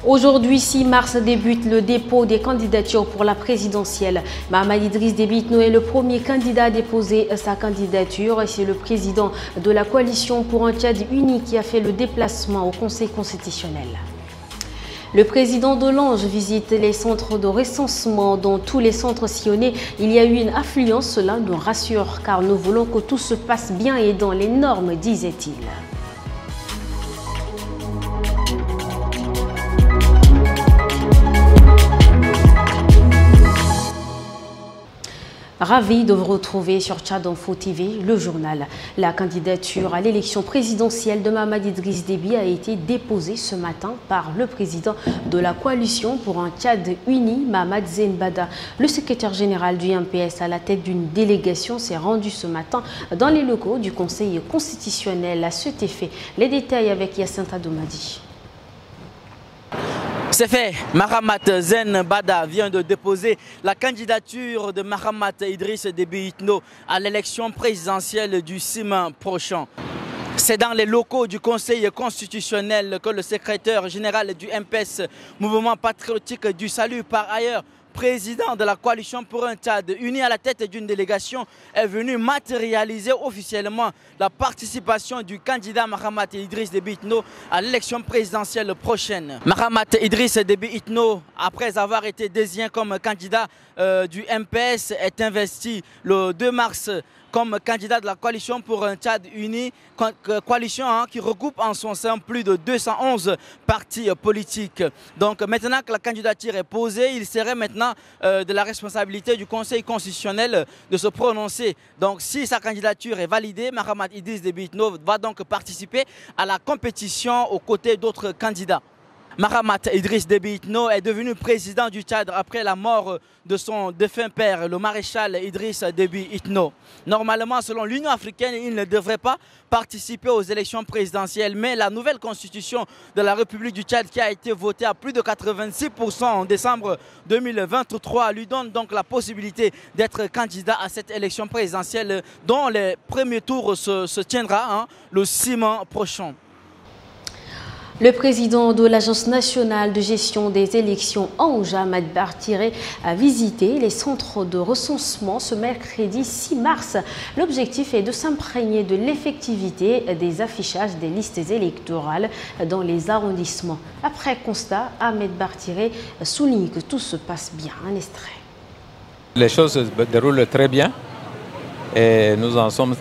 Aujourd'hui, 6 mars, débute le dépôt des candidatures pour la présidentielle. Mahamat Idriss Déby Itno est le premier candidat à déposer sa candidature. C'est le président de la coalition pour un Tchad uni qui a fait le déplacement au Conseil constitutionnel. Le président de l'Ange visite les centres de recensement. Dans tous les centres sillonnés, il y a eu une affluence. Cela nous rassure car nous voulons que tout se passe bien et dans les normes, disait-il. Ravi de vous retrouver sur Tchad Info TV, le journal. La candidature à l'élection présidentielle de Mahamat Idriss Déby a été déposée ce matin par le président de la coalition pour un Tchad uni, Mahamat Zenbada. Le secrétaire général du MPS à la tête d'une délégation s'est rendu ce matin dans les locaux du Conseil constitutionnel. À cet effet, les détails avec Yacinthe Adomadi. C'est fait, Mahamat Zenbada vient de déposer la candidature de Mahamat Idriss Déby Itno à l'élection présidentielle du 6 mai prochain. C'est dans les locaux du Conseil constitutionnel que le secrétaire général du MPS, Mouvement patriotique du salut, par ailleurs président de la coalition pour un Tchad uni à la tête d'une délégation, est venu matérialiser officiellement la participation du candidat Mahamat Idriss Déby Itno à l'élection présidentielle prochaine. Mahamat Idriss Déby Itno, après avoir été désigné comme candidat du MPS, est investi le 2 mars comme candidat de la coalition pour un Tchad uni, coalition qui regroupe en son sein plus de 211 partis politiques. Donc maintenant que la candidature est posée, il serait maintenant de la responsabilité du Conseil constitutionnel de se prononcer. Donc si sa candidature est validée, Mahamat Idriss Déby Itno va donc participer à la compétition aux côtés d'autres candidats. Mahamat Idriss Déby Itno est devenu président du Tchad après la mort de son défunt père, le maréchal Idriss Déby Itno. Normalement, selon l'Union africaine, il ne devrait pas participer aux élections présidentielles, mais la nouvelle constitution de la République du Tchad, qui a été votée à plus de 86% en décembre 2023, lui donne donc la possibilité d'être candidat à cette élection présidentielle dont les premiers tours se tiendra le 6 mai prochain. Le président de l'Agence nationale de gestion des élections, Ahmed Bartiré, a visité les centres de recensement ce mercredi 6 mars. L'objectif est de s'imprégner de l'effectivité des affichages des listes électorales dans les arrondissements. Après constat, Ahmed Bartiré souligne que tout se passe bien. Un extrait. Les choses se déroulent très bien et nous en sommes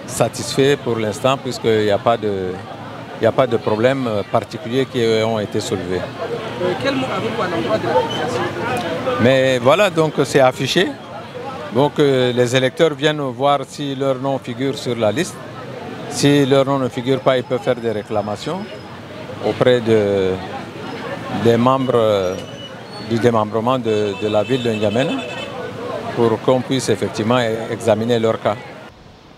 satisfaits pour l'instant puisqu'il n'y a pas de problèmes particuliers qui ont été soulevés. Quel mot avez-vous à l'endroit de la population? Mais voilà, donc c'est affiché. Donc les électeurs viennent voir si leur nom figure sur la liste. Si leur nom ne figure pas, ils peuvent faire des réclamations auprès des membres du démembrement de la ville de N'Djamena pour qu'on puisse effectivement examiner leur cas.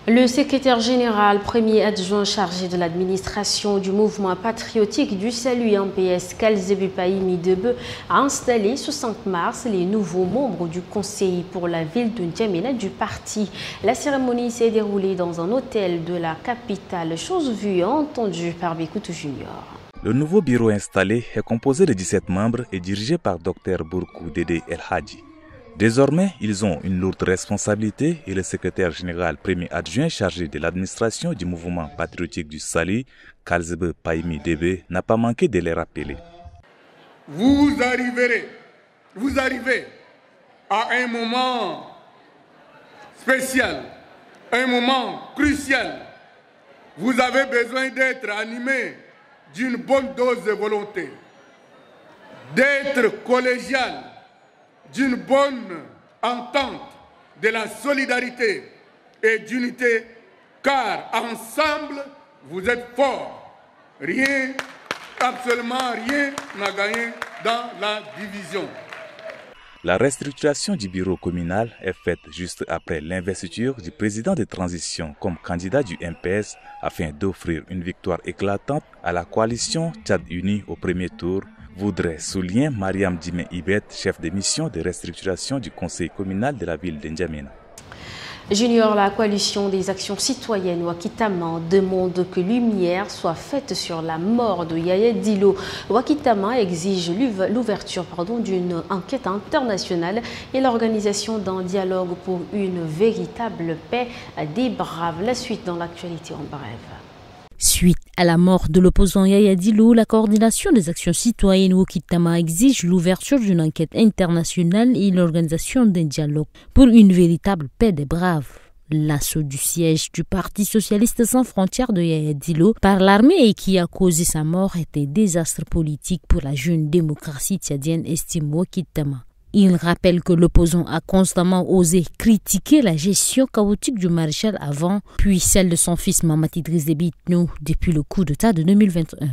Le secrétaire général, premier adjoint chargé de l'administration du mouvement patriotique du salut MPS, Kalzebu Paimi Debe, a installé ce 5 mars les nouveaux membres du conseil pour la ville de N'Djamena du parti. La cérémonie s'est déroulée dans un hôtel de la capitale, chose vue et entendue par Bekoutou Junior. Le nouveau bureau installé est composé de 17 membres et dirigé par Dr Bourkou Dédé El Hadji. Désormais, ils ont une lourde responsabilité et le secrétaire général premier adjoint chargé de l'administration du mouvement patriotique du Sali, Kalzebe Paimi Debe, n'a pas manqué de les rappeler. Vous arrivez à un moment spécial, un moment crucial. Vous avez besoin d'être animé d'une bonne dose de volonté, d'être collégial, d'une bonne entente, de la solidarité et d'unité, car ensemble, vous êtes forts. Rien, absolument rien n'a gagné dans la division. La restructuration du bureau communal est faite juste après l'investiture du président de transition comme candidat du MPS afin d'offrir une victoire éclatante à la coalition Tchad Uni au premier tour, voudrait souligner Mariam Djimé Ibet, chef de mission de restructuration du conseil communal de la ville de N'Djamena. Junior, la coalition des actions citoyennes Wakitama demande que lumière soit faite sur la mort de Yaya Dillo. Wakitama exige l'ouverture d'une enquête internationale et l'organisation d'un dialogue pour une véritable paix des braves. La suite dans l'actualité en bref. Suite à la mort de l'opposant Yaya Dillo, la coordination des actions citoyennes Wakitama exige l'ouverture d'une enquête internationale et l'organisation d'un dialogue pour une véritable paix des braves. L'assaut du siège du Parti socialiste sans frontières de Yaya Dillo par l'armée et qui a causé sa mort est un désastre politique pour la jeune démocratie tchadienne, estime Wakitama. Il rappelle que l'opposant a constamment osé critiquer la gestion chaotique du maréchal avant, puis celle de son fils Mahamat Idriss Déby Itno depuis le coup d'État de 2021.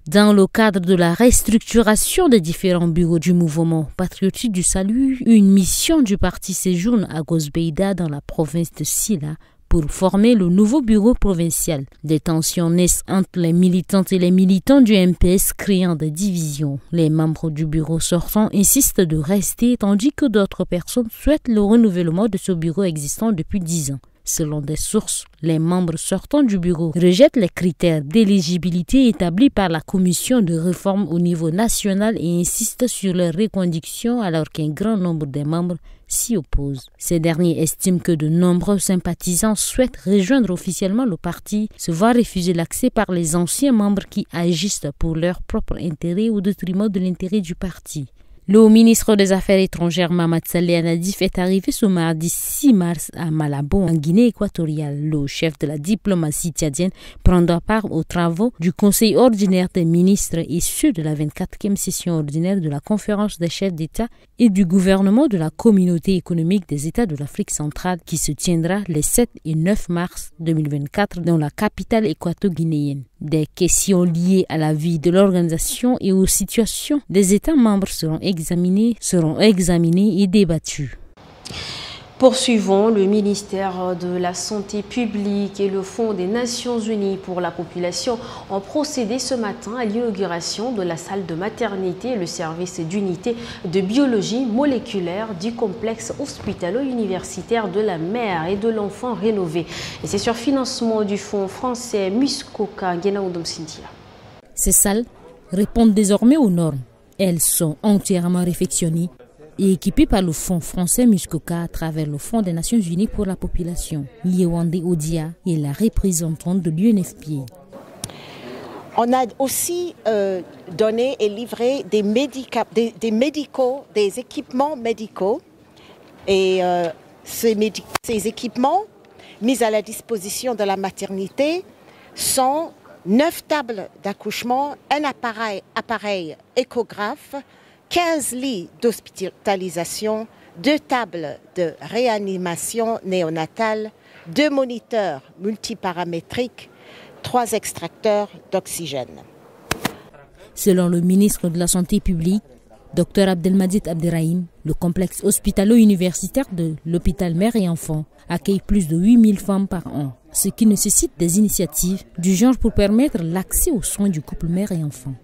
Dans le cadre de la restructuration des différents bureaux du mouvement patriotique du salut, une mission du parti séjourne à Gosbeida dans la province de Silla pour former le nouveau bureau provincial. Des tensions naissent entre les militantes et les militants du MPS, créant des divisions. Les membres du bureau sortant insistent de rester, tandis que d'autres personnes souhaitent le renouvellement de ce bureau existant depuis 10 ans. Selon des sources, les membres sortants du bureau rejettent les critères d'éligibilité établis par la commission de réforme au niveau national et insistent sur leur reconduction alors qu'un grand nombre des membres s'y opposent. Ces derniers estiment que de nombreux sympathisants souhaitent rejoindre officiellement le parti, se voir refuser l'accès par les anciens membres qui agissent pour leur propre intérêt au détriment de l'intérêt du parti. Le ministre des Affaires étrangères Mahamat Saleh Nadif est arrivé ce mardi 6 mars à Malabo, en Guinée équatoriale. Le chef de la diplomatie tchadienne prendra part aux travaux du Conseil ordinaire des ministres et ceux de la 24e session ordinaire de la Conférence des chefs d'État et du gouvernement de la Communauté économique des États de l'Afrique centrale qui se tiendra les 7 et 9 mars 2024 dans la capitale équato-guinéenne. Des questions liées à la vie de l'organisation et aux situations des États membres seront examinées et débattues. Poursuivons, le ministère de la Santé publique et le Fonds des Nations Unies pour la population ont procédé ce matin à l'inauguration de la salle de maternité et le service d'unité de biologie moléculaire du complexe hospitalo-universitaire de la mère et de l'enfant rénové. Et c'est sur financement du fonds français Muskoka Genaoudom Cynthia. Ces salles répondent désormais aux normes. Elles sont entièrement réfectionnées et équipée par le Fonds français Muskoka à travers le Fonds des Nations Unies pour la population. Yewande Odia est la représentante de l'UNFPA. On a aussi donné et livré des équipements médicaux. Et ces équipements mis à la disposition de la maternité sont 9 tables d'accouchement, un appareil échographe, 15 lits d'hospitalisation, 2 tables de réanimation néonatale, 2 moniteurs multiparamétriques, 3 extracteurs d'oxygène. Selon le ministre de la Santé publique, Dr Abdelmadjid Abderrahim, le complexe hospitalo-universitaire de l'hôpital mère et enfant accueille plus de 8000 femmes par an, ce qui nécessite des initiatives du genre pour permettre l'accès aux soins du couple mère et enfant.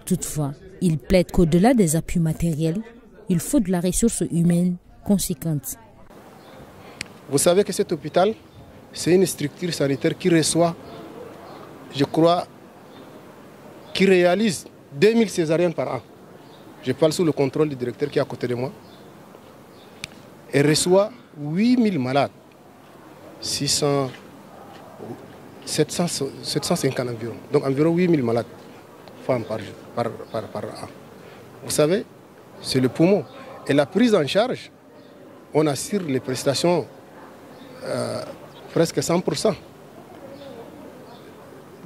Toutefois, il plaide qu'au-delà des appuis matériels, il faut de la ressource humaine conséquente. Vous savez que cet hôpital, c'est une structure sanitaire qui reçoit, je crois, qui réalise 2000 césariennes par an. Je parle sous le contrôle du directeur qui est à côté de moi. Elle reçoit 8000 malades, 750 environ, donc environ 8000 malades femmes par an. Vous savez, c'est le poumon. Et la prise en charge, on assure les prestations presque 100%.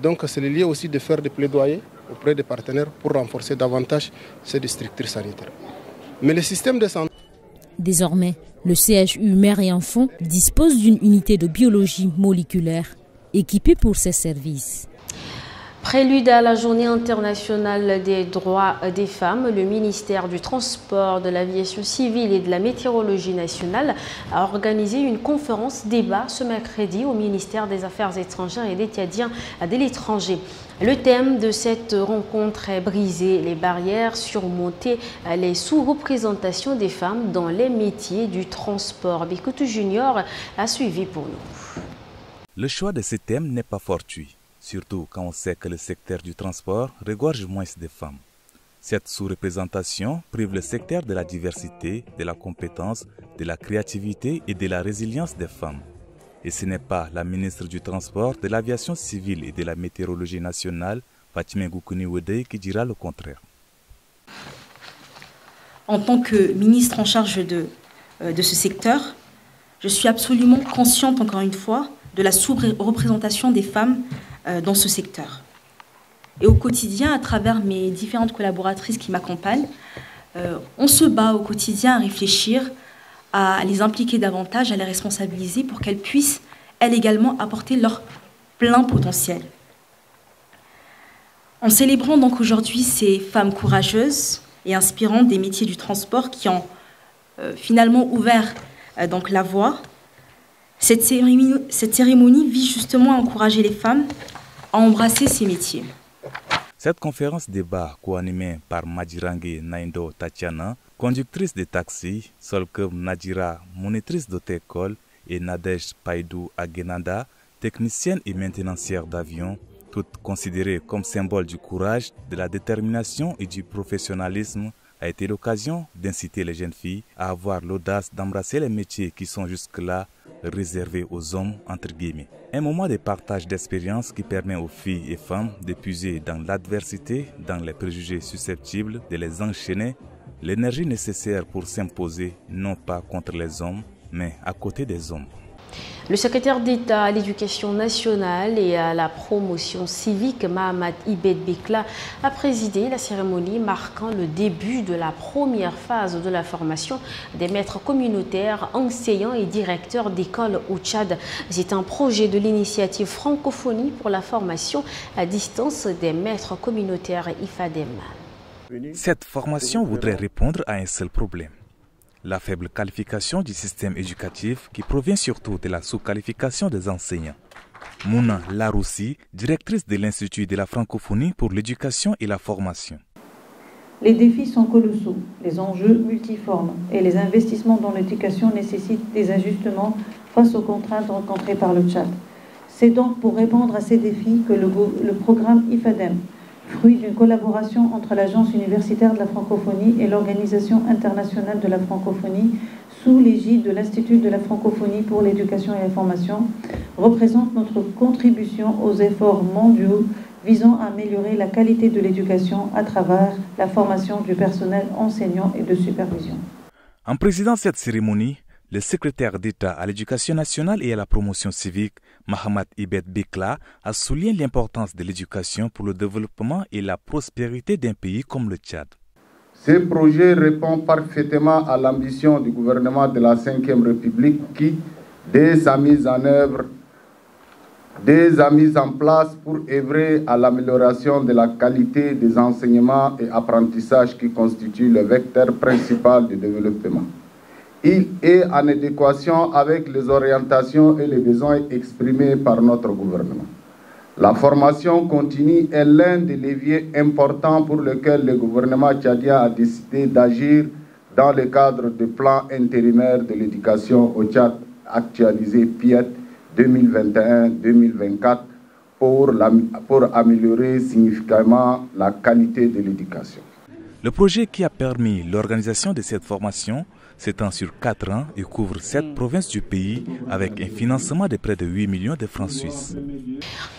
Donc c'est le lieu aussi de faire des plaidoyers auprès des partenaires pour renforcer davantage ces structures sanitaires. Mais le système de santé... Désormais, le CHU Mère et Enfants dispose d'une unité de biologie moléculaire équipée pour ses services. Prélude à la journée internationale des droits des femmes, le ministère du Transport, de l'Aviation civile et de la Météorologie nationale a organisé une conférence débat ce mercredi au ministère des Affaires étrangères et des Tchadiens de l'étranger. Le thème de cette rencontre est briser les barrières, surmonter les sous-représentations des femmes dans les métiers du transport. Bikoutou Junior a suivi pour nous. Le choix de ce thème n'est pas fortuit, surtout quand on sait que le secteur du transport regorge moins de femmes. Cette sous-représentation prive le secteur de la diversité, de la compétence, de la créativité et de la résilience des femmes. Et ce n'est pas la ministre du Transport, de l'Aviation civile et de la Météorologie nationale, Fatimé Goukouni Wedei, qui dira le contraire. En tant que ministre en charge de ce secteur, je suis absolument consciente, encore une fois, de la sous-représentation des femmes dans ce secteur. Et au quotidien, à travers mes différentes collaboratrices qui m'accompagnent, on se bat au quotidien à réfléchir, à les impliquer davantage, à les responsabiliser pour qu'elles puissent, elles également, apporter leur plein potentiel. En célébrant donc aujourd'hui ces femmes courageuses et inspirantes des métiers du transport qui ont finalement ouvert donc la voie, cette cérémonie vise justement à encourager les femmes à embrasser ces métiers. Cette conférence débat co-animée par Madjirangue Naindo Tatiana, conductrice de taxi, Solkeum Nadjira, monitrice d'auto-école, et Nadej Paidou Agenanda, technicienne et maintenancière d'avion, toutes considérées comme symbole du courage, de la détermination et du professionnalisme, a été l'occasion d'inciter les jeunes filles à avoir l'audace d'embrasser les métiers qui sont jusque-là réservés aux hommes, entre guillemets. Un moment de partage d'expérience qui permet aux filles et femmes de puiser dans l'adversité, dans les préjugés susceptibles de les enchaîner, l'énergie nécessaire pour s'imposer non pas contre les hommes, mais à côté des hommes. Le secrétaire d'État à l'Éducation nationale et à la promotion civique, Mahamat Ibed Bikla, a présidé la cérémonie marquant le début de la première phase de la formation des maîtres communautaires, enseignants et directeurs d'école au Tchad. C'est un projet de l'initiative Francophonie pour la formation à distance des maîtres communautaires IFADEM. Cette formation voudrait répondre à un seul problème: la faible qualification du système éducatif qui provient surtout de la sous-qualification des enseignants. Mouna Laroussi, directrice de l'Institut de la francophonie pour l'éducation et la formation. Les défis sont colossaux, les enjeux multiformes et les investissements dans l'éducation nécessitent des ajustements face aux contraintes rencontrées par le Tchad. C'est donc pour répondre à ces défis que le programme IFADEM, fruit d'une collaboration entre l'Agence universitaire de la francophonie et l'Organisation internationale de la francophonie, sous l'égide de l'Institut de la francophonie pour l'éducation et la formation, représente notre contribution aux efforts mondiaux visant à améliorer la qualité de l'éducation à travers la formation du personnel enseignant et de supervision. En présidant cette cérémonie, le secrétaire d'État à l'Éducation nationale et à la promotion civique, Mahamat Ibed Bikla, a souligné l'importance de l'éducation pour le développement et la prospérité d'un pays comme le Tchad. Ce projet répond parfaitement à l'ambition du gouvernement de la Ve République qui, dès sa mise en œuvre, dès sa mise en place pour œuvrer à l'amélioration de la qualité des enseignements et apprentissages qui constituent le vecteur principal du développement. Il est en adéquation avec les orientations et les besoins exprimés par notre gouvernement. La formation continue est l'un des leviers importants pour lequel le gouvernement tchadien a décidé d'agir dans le cadre du plan intérimaire de l'éducation au Tchad actualisé PIET 2021-2024 pour améliorer significativement la qualité de l'éducation. Le projet qui a permis l'organisation de cette formation s'étend sur 4 ans et couvre 7 provinces du pays avec un financement de près de 8 millions de francs suisses.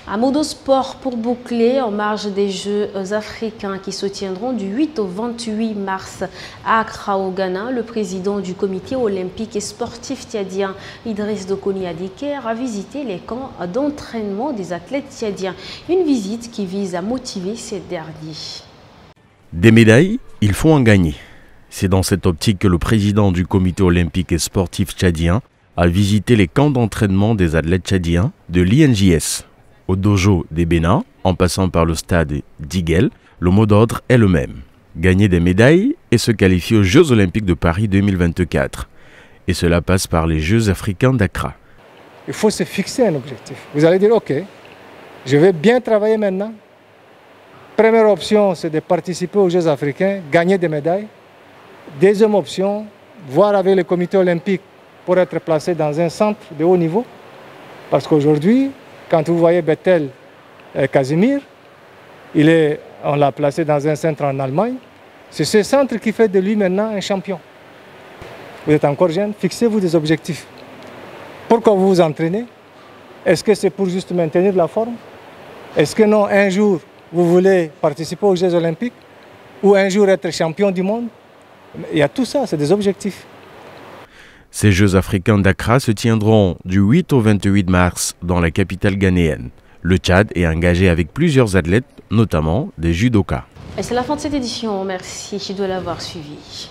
Un mot de sport pour boucler en marge des Jeux africains qui se tiendront du 8 au 28 mars à Accra au Ghana. Le président du comité olympique et sportif tchadien Idriss Dokoni Adiker a visité les camps d'entraînement des athlètes tchadiens. Une visite qui vise à motiver ces derniers. Des médailles, il faut en gagner. C'est dans cette optique que le président du comité olympique et sportif tchadien a visité les camps d'entraînement des athlètes tchadiens de l'INJS, au dojo des Bénin, en passant par le stade d'Iguel, le mot d'ordre est le même. Gagner des médailles et se qualifier aux Jeux Olympiques de Paris 2024. Et cela passe par les Jeux africains d'Accra. Il faut se fixer un objectif. Vous allez dire, ok, je vais bien travailler maintenant. Première option, c'est de participer aux Jeux africains, gagner des médailles. Deuxième option, voir avec le comité olympique pour être placé dans un centre de haut niveau. Parce qu'aujourd'hui, quand vous voyez Bethel Casimir, on l'a placé dans un centre en Allemagne. C'est ce centre qui fait de lui maintenant un champion. Vous êtes encore jeune, fixez-vous des objectifs. Pourquoi vous vous entraînez? Est-ce que c'est pour juste maintenir la forme? Est-ce que non, un jour, vous voulez participer aux Jeux Olympiques? Ou un jour être champion du monde? Il y a tout ça, c'est des objectifs. Ces Jeux africains d'Accra se tiendront du 8 au 28 mars dans la capitale ghanéenne. Le Tchad est engagé avec plusieurs athlètes, notamment des judokas. Et c'est la fin de cette édition. Merci de l'avoir suivi.